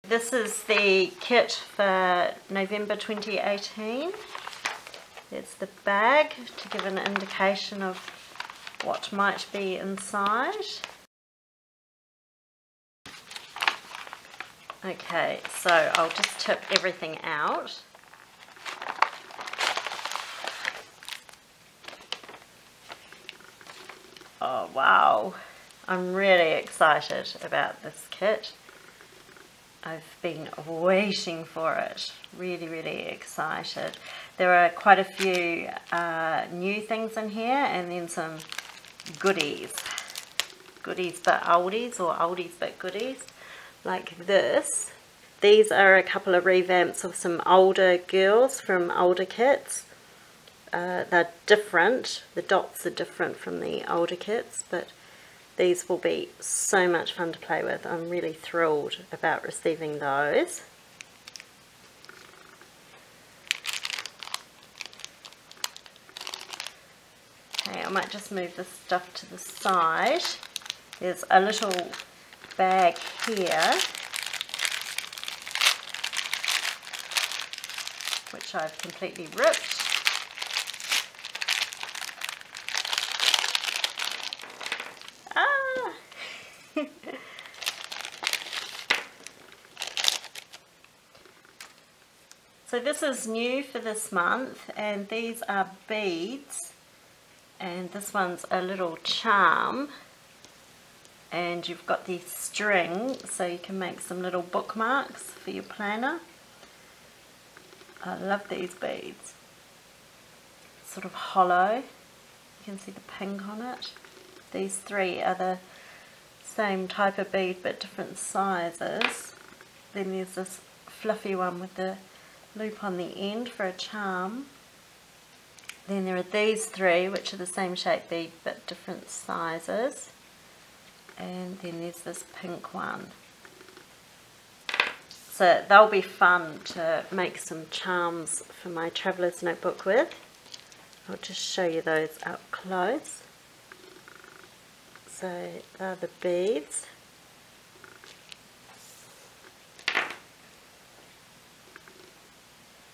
This is the kit for November 2018. It's the bag to give an indication of what might be inside. Okay, so I'll just tip everything out. Oh wow, I'm really excited about this kit. I've been waiting for it, really excited. There are quite a few new things in here, and then some goodies but oldies, or oldies but goodies, like this. These are a couple of revamps of some older girls from older kits. They're different, the dots are different from the older kits, but these will be so much fun to play with. I'm really thrilled about receiving those. Okay, I might just move this stuff to the side. There's a little bag here, which I've completely ripped. So this is new for this month, and these are beads, and this one's a little charm, and you've got the string so you can make some little bookmarks for your planner. I love these beads. Sort of hollow, you can see the pink on it. These three are the same type of bead but different sizes. Then there's this fluffy one with the loop on the end for a charm. Then there are these three, which are the same shape bead but different sizes. And then there's this pink one. So they'll be fun to make some charms for my traveller's notebook with. I'll just show you those up close. So they're the beads.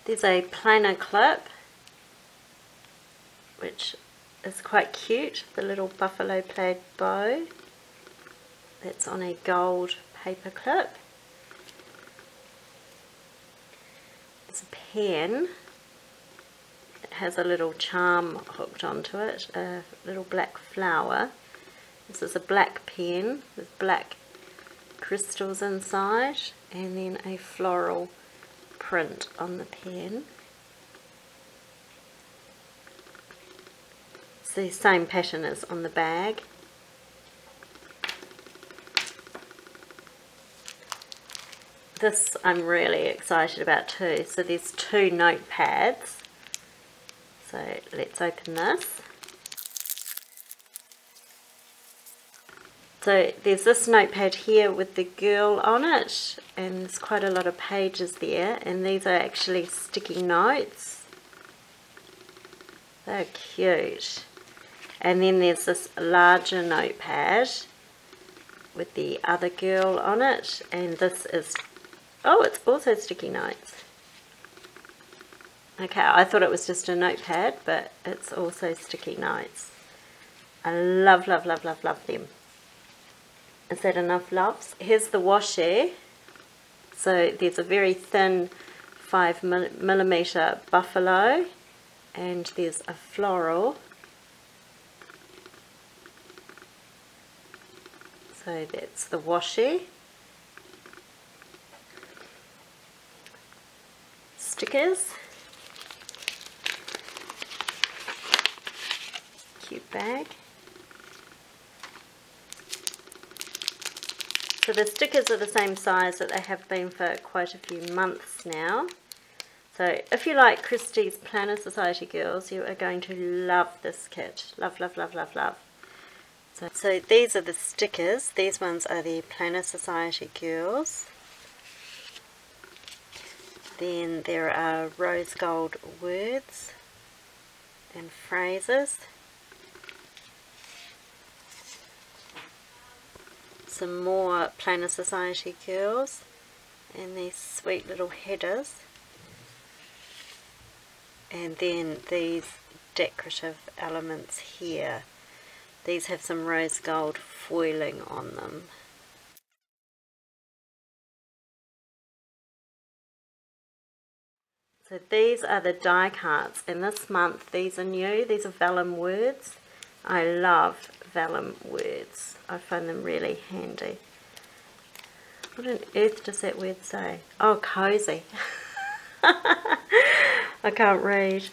There's a planner clip, which is quite cute, the little buffalo plaid bow that's on a gold paper clip. There's a pen that has a little charm hooked onto it, a little black flower. This is a black pen with black crystals inside, and then a floral print on the pen. It's the same pattern as on the bag. This I'm really excited about too. So there's two notepads. So let's open this. So there's this notepad here with the girl on it, and there's quite a lot of pages there, and these are actually sticky notes. They're cute. And then there's this larger notepad with the other girl on it, and this is, oh, it's also sticky notes. Okay, I thought it was just a notepad, but it's also sticky notes. I love them. Is that enough loves? Here's the washi. So there's a very thin 5mm buffalo, and there's a floral. So that's the washi. Stickers. Cute bag. So the stickers are the same size that they have been for quite a few months now. So if you like Christie's Planner Society girls, you are going to love this kit. Love. So these are the stickers. These ones are the Planner Society girls. Then there are rose gold words and phrases. Some more Planner Society girls, and these sweet little headers, and then these decorative elements here. These have some rose gold foiling on them. So these are the die cuts, and this month these are new. These are vellum words. I love vellum words. I find them really handy. What on earth does that word say? Oh, cozy. I can't read.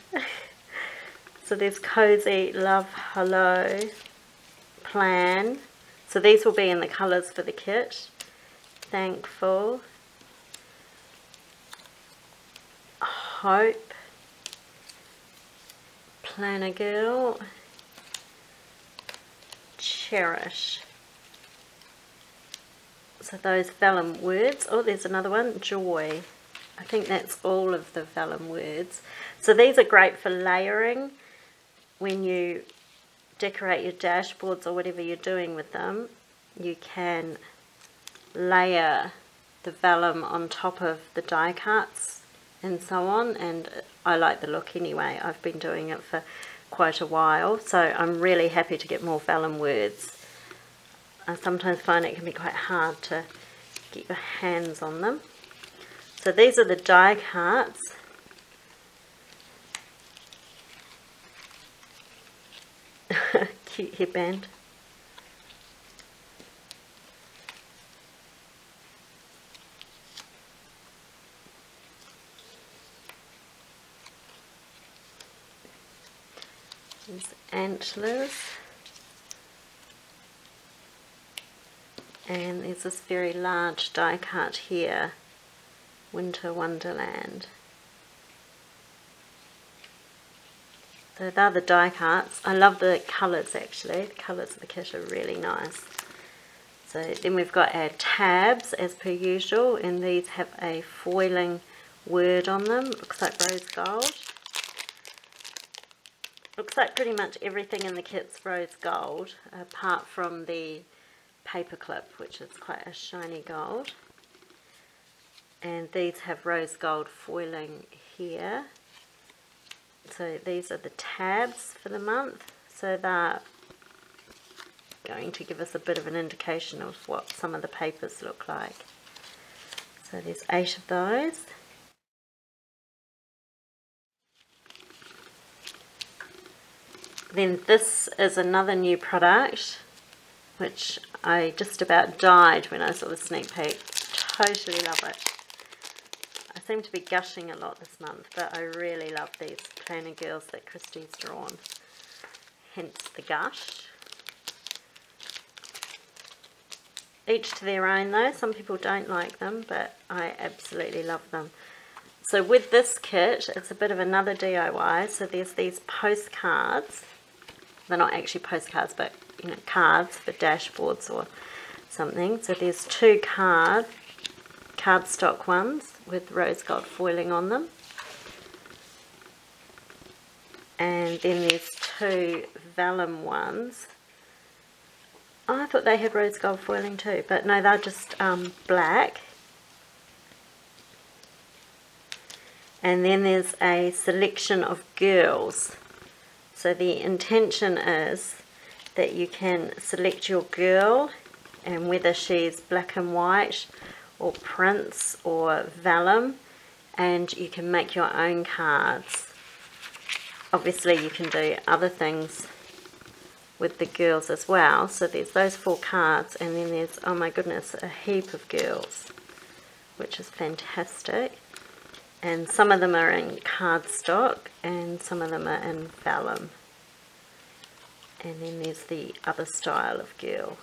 So there's cozy, love, hello, plan. So these will be in the colours for the kit. Thankful, hope, planner girl, cherish. So those vellum words. Oh, there's another one, joy. I think that's all of the vellum words. So these are great for layering when you decorate your dashboards or whatever you're doing with them. You can layer the vellum on top of the die cuts and so on, and I like the look anyway. I've been doing it for quite a while, so I'm really happy to get more vellum words. I sometimes find it can be quite hard to get your hands on them. So these are the die cuts. Cute headband. These antlers. And there's this very large die cut here, Winter Wonderland. So they're the die cuts. I love the colours actually. The colours of the kit are really nice. So then we've got our tabs as per usual, and these have a foiling word on them. Looks like rose gold. Looks like pretty much everything in the kit's rose gold, apart from the paper clip, which is quite a shiny gold. And these have rose gold foiling here. So these are the tabs for the month. So they're going to give us a bit of an indication of what some of the papers look like. So there's 8 of those. Then this is another new product, which I just about died when I saw the sneak peek. Totally love it. I seem to be gushing a lot this month, but I really love these planner girls that Christy's drawn. Hence the gush. Each to their own though. Some people don't like them, but I absolutely love them. So with this kit, it's a bit of another DIY. So there's these postcards. They're not actually postcards, but you know, cards for dashboards or something. So there's 2 cardstock ones with rose gold foiling on them, and then there's 2 vellum ones. Oh, I thought they had rose gold foiling too, but no, they're just black. And then there's a selection of girls. So the intention is that you can select your girl, and whether she's black and white or prints or vellum, and you can make your own cards. Obviously you can do other things with the girls as well. So there's those 4 cards, and then there's, oh my goodness, a heap of girls, which is fantastic. And some of them are in cardstock and some of them are in vellum. And then there's the other style of girl.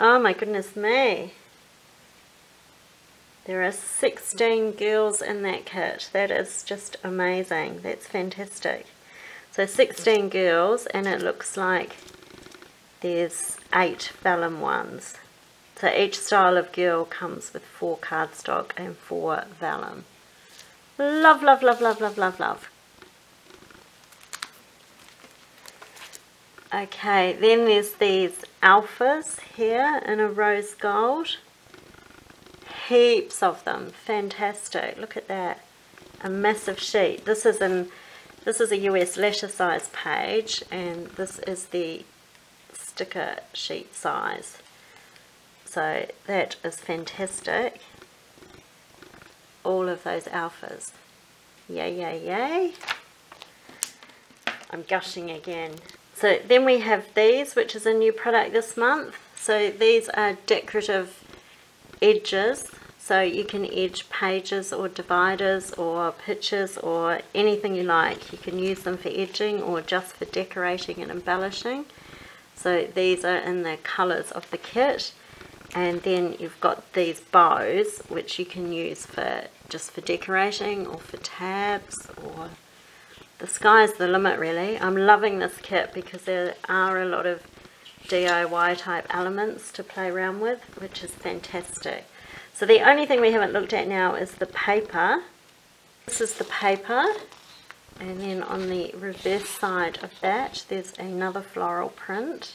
Oh my goodness me. There are 16 girls in that kit. That is just amazing. That's fantastic. So 16 girls, and it looks like there's 8 vellum ones. So each style of girl comes with 4 cardstock and 4 vellum. Love, love, love, love, love, love, love. Okay, then there's these alphas here in a rose gold. Heaps of them. Fantastic. Look at that. A massive sheet. This is a US letter size page, and this is the sticker sheet size. So that is fantastic. All of those alphas. Yay, yay, yay. I'm gushing again. So then we have these, which is a new product this month. So these are decorative edges. So you can edge pages or dividers or pictures or anything you like. You can use them for edging or just for decorating and embellishing. So these are in the colours of the kit. And then you've got these bows, which you can use for just for decorating or for tabs, or the sky's the limit really. I'm loving this kit because there are a lot of DIY type elements to play around with, which is fantastic. So the only thing we haven't looked at now is the paper. This is the paper, and then on the reverse side of that there's another floral print.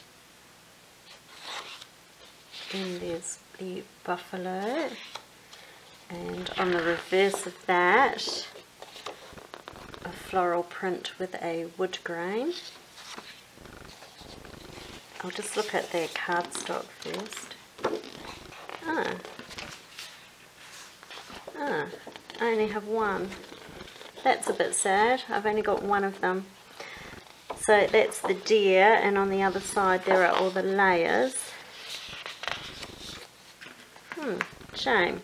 And there's the buffalo, and on the reverse of that a floral print with a wood grain. I'll just look at their cardstock first. I only have one. That's a bit sad. I've only got one of them. So that's the deer, and on the other side there are all the layers. Shame.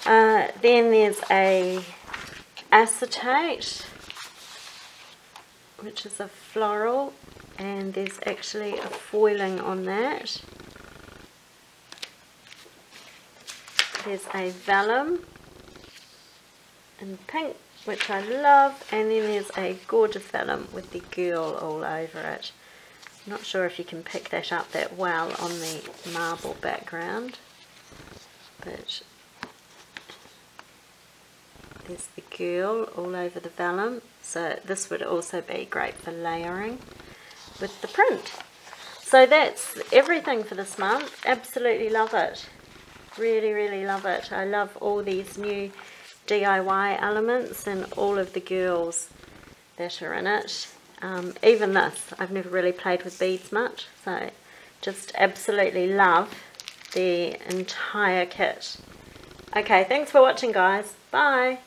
Then there's a acetate, which is a floral, and there's actually a foiling on that. There's a vellum in pink, which I love, and then there's a gorgeous vellum with the girl all over it. I'm not sure if you can pick that up that well on the marble background, but there's the girl all over the vellum. So this would also be great for layering with the print. So that's everything for this month. Absolutely love it. Really, really love it. I love all these new DIY elements and all of the girls that are in it. Even this, I've never really played with beads much, so just absolutely love the entire kit. Okay, thanks for watching guys. Bye.